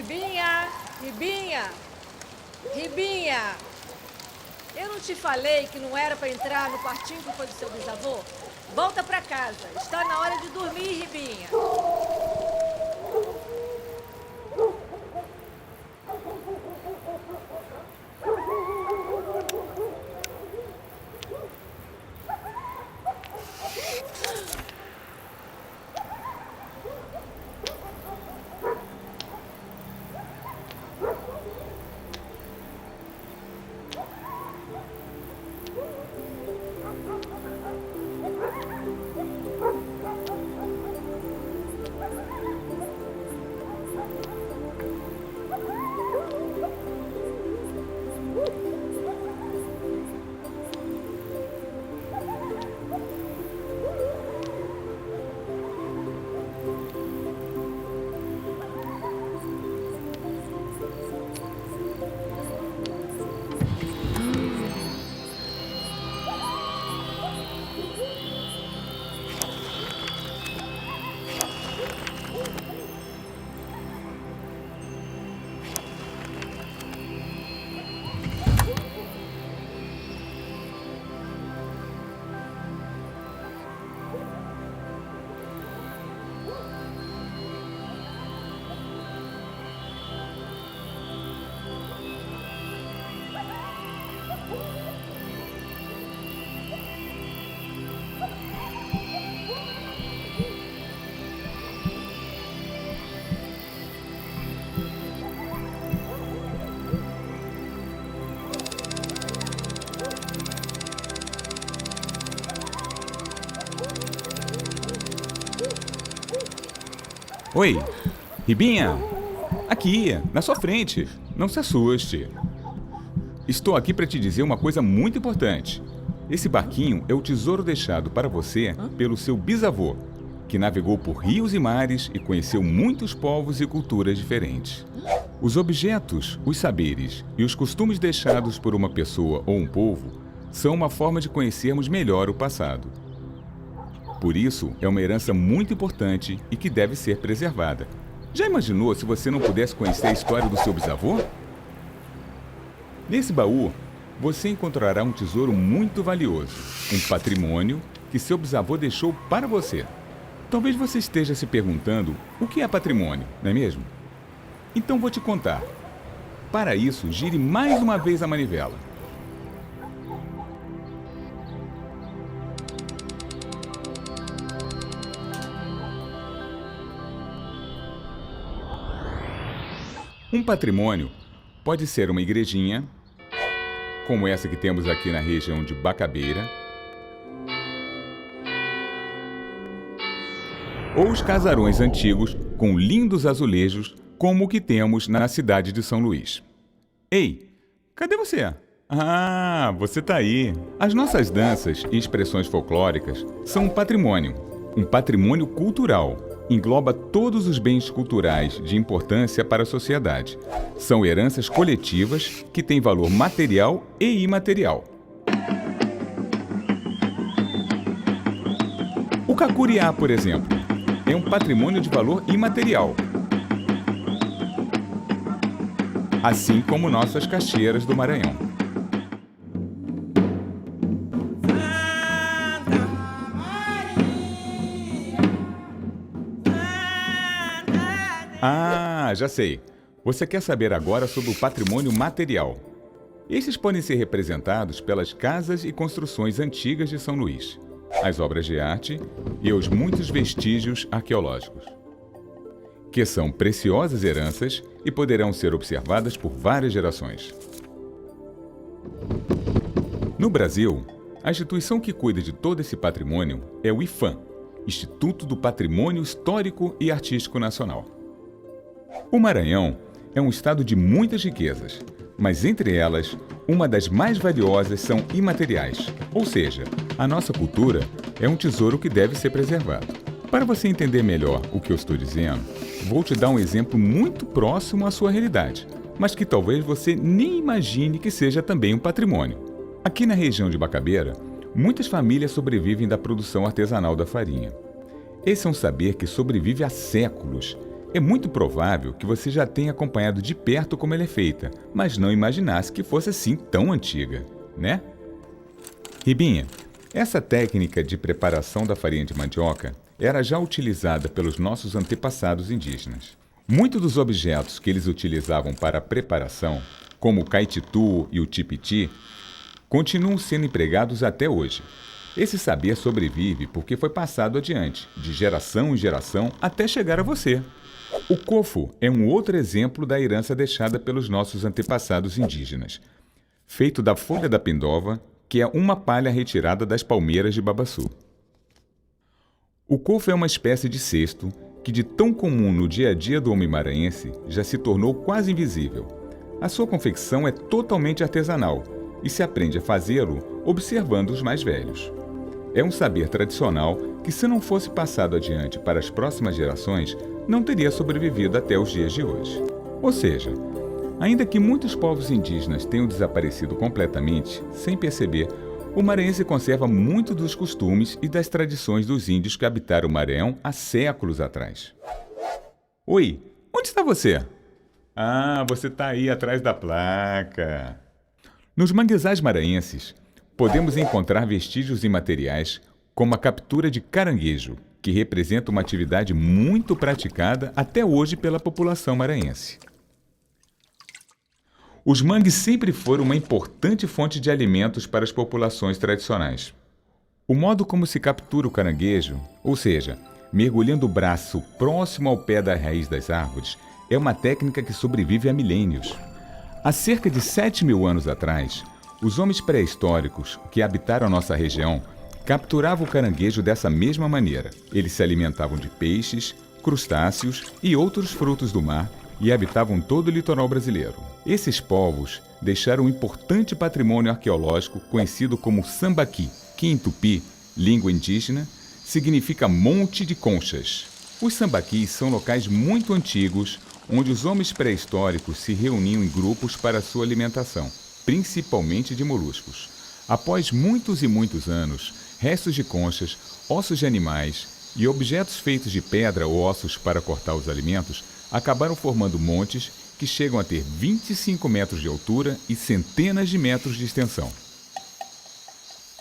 Ribinha! Ribinha! Ribinha! Eu não te falei que não era para entrar no quartinho que foi do seu bisavô? Volta para casa. Está na hora de dormir, Ribinha. Oi, Ribinha, aqui, na sua frente, não se assuste. Estou aqui para te dizer uma coisa muito importante. Esse barquinho é o tesouro deixado para você pelo seu bisavô, que navegou por rios e mares e conheceu muitos povos e culturas diferentes. Os objetos, os saberes e os costumes deixados por uma pessoa ou um povo são uma forma de conhecermos melhor o passado. Por isso, é uma herança muito importante e que deve ser preservada. Já imaginou se você não pudesse conhecer a história do seu bisavô? Nesse baú, você encontrará um tesouro muito valioso, um patrimônio que seu bisavô deixou para você. Talvez você esteja se perguntando o que é patrimônio, não é mesmo? Então vou te contar. Para isso, gire mais uma vez a manivela. Um patrimônio pode ser uma igrejinha, como essa que temos aqui na região de Bacabeira, ou os casarões antigos com lindos azulejos, como o que temos na cidade de São Luís. Ei, cadê você? Ah, você tá aí! As nossas danças e expressões folclóricas são um patrimônio cultural. Engloba todos os bens culturais de importância para a sociedade. São heranças coletivas que têm valor material e imaterial. O cacuriá, por exemplo, é um patrimônio de valor imaterial. Assim como nossas cachoeiras do Maranhão. Ah, já sei. Você quer saber agora sobre o patrimônio material. Esses podem ser representados pelas casas e construções antigas de São Luís, as obras de arte e os muitos vestígios arqueológicos, que são preciosas heranças e poderão ser observadas por várias gerações. No Brasil, a instituição que cuida de todo esse patrimônio é o IPHAN, Instituto do Patrimônio Histórico e Artístico Nacional. O Maranhão é um estado de muitas riquezas, mas entre elas, uma das mais valiosas são imateriais, ou seja, a nossa cultura é um tesouro que deve ser preservado. Para você entender melhor o que eu estou dizendo, vou te dar um exemplo muito próximo à sua realidade, mas que talvez você nem imagine que seja também um patrimônio. Aqui na região de Bacabeira, muitas famílias sobrevivem da produção artesanal da farinha. Esse é um saber que sobrevive há séculos É muito provável que você já tenha acompanhado de perto como ela é feita, mas não imaginasse que fosse assim tão antiga, né? Ribinha, essa técnica de preparação da farinha de mandioca era já utilizada pelos nossos antepassados indígenas. Muitos dos objetos que eles utilizavam para a preparação, como o caititu e o tipiti, continuam sendo empregados até hoje. Esse saber sobrevive porque foi passado adiante, de geração em geração, até chegar a você. O cofo é um outro exemplo da herança deixada pelos nossos antepassados indígenas, feito da folha da pindova, que é uma palha retirada das palmeiras de babaçu. O cofo é uma espécie de cesto que, de tão comum no dia a dia do homem maranhense, já se tornou quase invisível. A sua confecção é totalmente artesanal e se aprende a fazê-lo observando os mais velhos. É um saber tradicional que, se não fosse passado adiante para as próximas gerações, não teria sobrevivido até os dias de hoje. Ou seja, ainda que muitos povos indígenas tenham desaparecido completamente, sem perceber, o maranhense conserva muito dos costumes e das tradições dos índios que habitaram o Maranhão há séculos atrás. Oi, onde está você? Ah, você está aí atrás da placa. Nos manguezais maranhenses, podemos encontrar vestígios imateriais como a captura de caranguejo, que representa uma atividade muito praticada até hoje pela população maranhense. Os mangues sempre foram uma importante fonte de alimentos para as populações tradicionais. O modo como se captura o caranguejo, ou seja, mergulhando o braço próximo ao pé da raiz das árvores, é uma técnica que sobrevive há milênios. Há cerca de 7.000 anos atrás, os homens pré-históricos que habitaram a nossa região capturavam o caranguejo dessa mesma maneira. Eles se alimentavam de peixes, crustáceos e outros frutos do mar e habitavam todo o litoral brasileiro. Esses povos deixaram um importante patrimônio arqueológico conhecido como sambaqui, que em tupi, língua indígena, significa monte de conchas. Os sambaquis são locais muito antigos onde os homens pré-históricos se reuniam em grupos para sua alimentação, principalmente de moluscos. Após muitos e muitos anos, restos de conchas, ossos de animais e objetos feitos de pedra ou ossos para cortar os alimentos acabaram formando montes que chegam a ter 25 metros de altura e centenas de metros de extensão.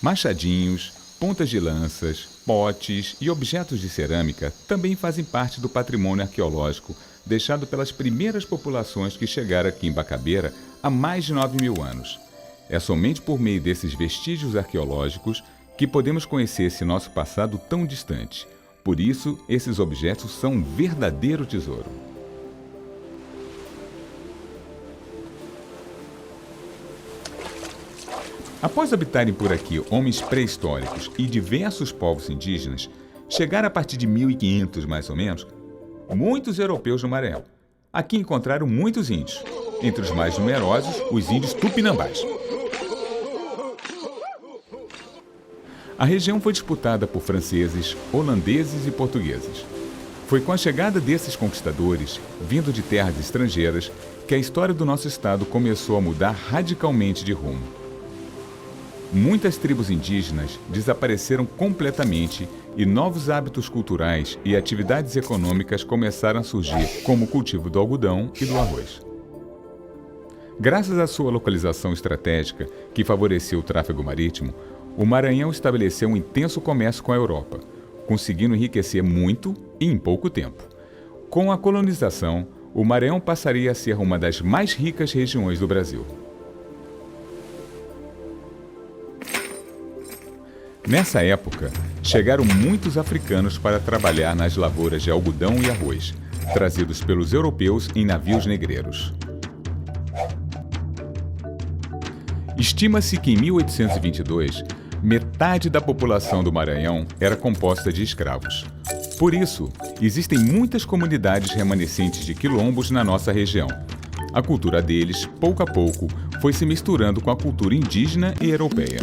Machadinhos, pontas de lanças, potes e objetos de cerâmica também fazem parte do patrimônio arqueológico deixado pelas primeiras populações que chegaram aqui em Bacabeira há mais de 9.000 anos. É somente por meio desses vestígios arqueológicos que podemos conhecer esse nosso passado tão distante. Por isso, esses objetos são um verdadeiro tesouro. Após habitarem por aqui homens pré-históricos e diversos povos indígenas, chegaram a partir de 1500 mais ou menos, muitos europeus no Maranhão. Aqui encontraram muitos índios, entre os mais numerosos, os índios tupinambás. A região foi disputada por franceses, holandeses e portugueses. Foi com a chegada desses conquistadores, vindo de terras estrangeiras, que a história do nosso estado começou a mudar radicalmente de rumo. Muitas tribos indígenas desapareceram completamente e novos hábitos culturais e atividades econômicas começaram a surgir, como o cultivo do algodão e do arroz. Graças à sua localização estratégica, que favoreceu o tráfego marítimo, o Maranhão estabeleceu um intenso comércio com a Europa, conseguindo enriquecer muito e em pouco tempo. Com a colonização, o Maranhão passaria a ser uma das mais ricas regiões do Brasil. Nessa época, chegaram muitos africanos para trabalhar nas lavouras de algodão e arroz, trazidos pelos europeus em navios negreiros. Estima-se que em 1822, metade da população do Maranhão era composta de escravos. Por isso, existem muitas comunidades remanescentes de quilombos na nossa região. A cultura deles, pouco a pouco, foi se misturando com a cultura indígena e europeia.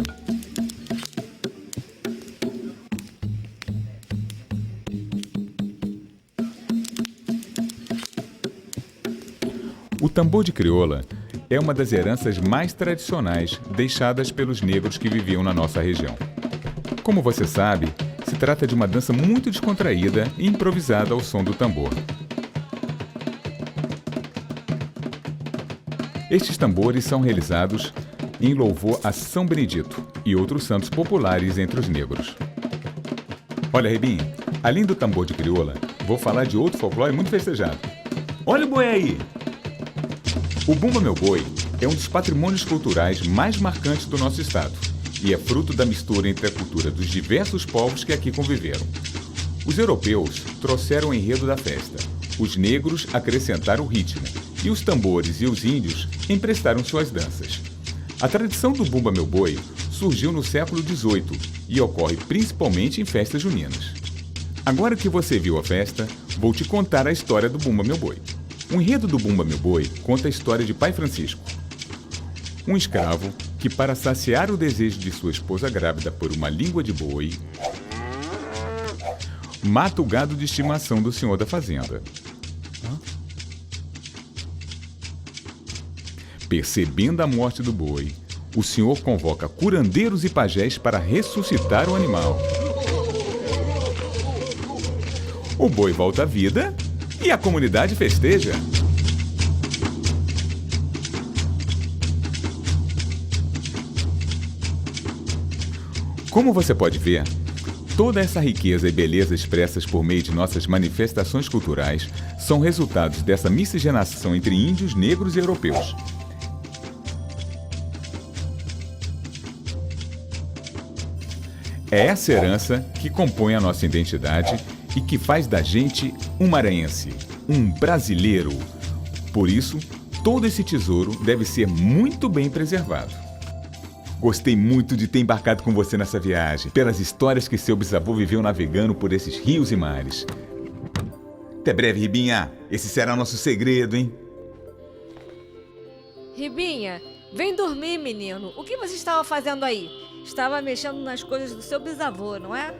O tambor de crioula é uma das heranças mais tradicionais deixadas pelos negros que viviam na nossa região. Como você sabe, se trata de uma dança muito descontraída e improvisada ao som do tambor. Estes tambores são realizados em louvor a São Benedito e outros santos populares entre os negros. Olha, Ribinha, além do tambor de crioula, vou falar de outro folclore muito festejado. Olha o boi aí! O Bumba Meu Boi é um dos patrimônios culturais mais marcantes do nosso estado e é fruto da mistura entre a cultura dos diversos povos que aqui conviveram. Os europeus trouxeram o enredo da festa, os negros acrescentaram o ritmo e os tambores e os índios emprestaram suas danças. A tradição do Bumba Meu Boi surgiu no século XVIII e ocorre principalmente em festas juninas. Agora que você viu a festa, vou te contar a história do Bumba Meu Boi. O enredo do Bumba Meu Boi conta a história de Pai Francisco, um escravo que, para saciar o desejo de sua esposa grávida por uma língua de boi, mata o gado de estimação do senhor da fazenda. Percebendo a morte do boi, o senhor convoca curandeiros e pajés para ressuscitar o animal. O boi volta à vida e a comunidade festeja. Como você pode ver, toda essa riqueza e beleza expressas por meio de nossas manifestações culturais são resultados dessa miscigenação entre índios, negros e europeus. É essa herança que compõe a nossa identidade e que faz da gente um maranhense, um brasileiro. Por isso, todo esse tesouro deve ser muito bem preservado. Gostei muito de ter embarcado com você nessa viagem, pelas histórias que seu bisavô viveu navegando por esses rios e mares. Até breve, Ribinha. Esse será nosso segredo, hein? Ribinha, vem dormir, menino. O que você estava fazendo aí? Estava mexendo nas coisas do seu bisavô, não é?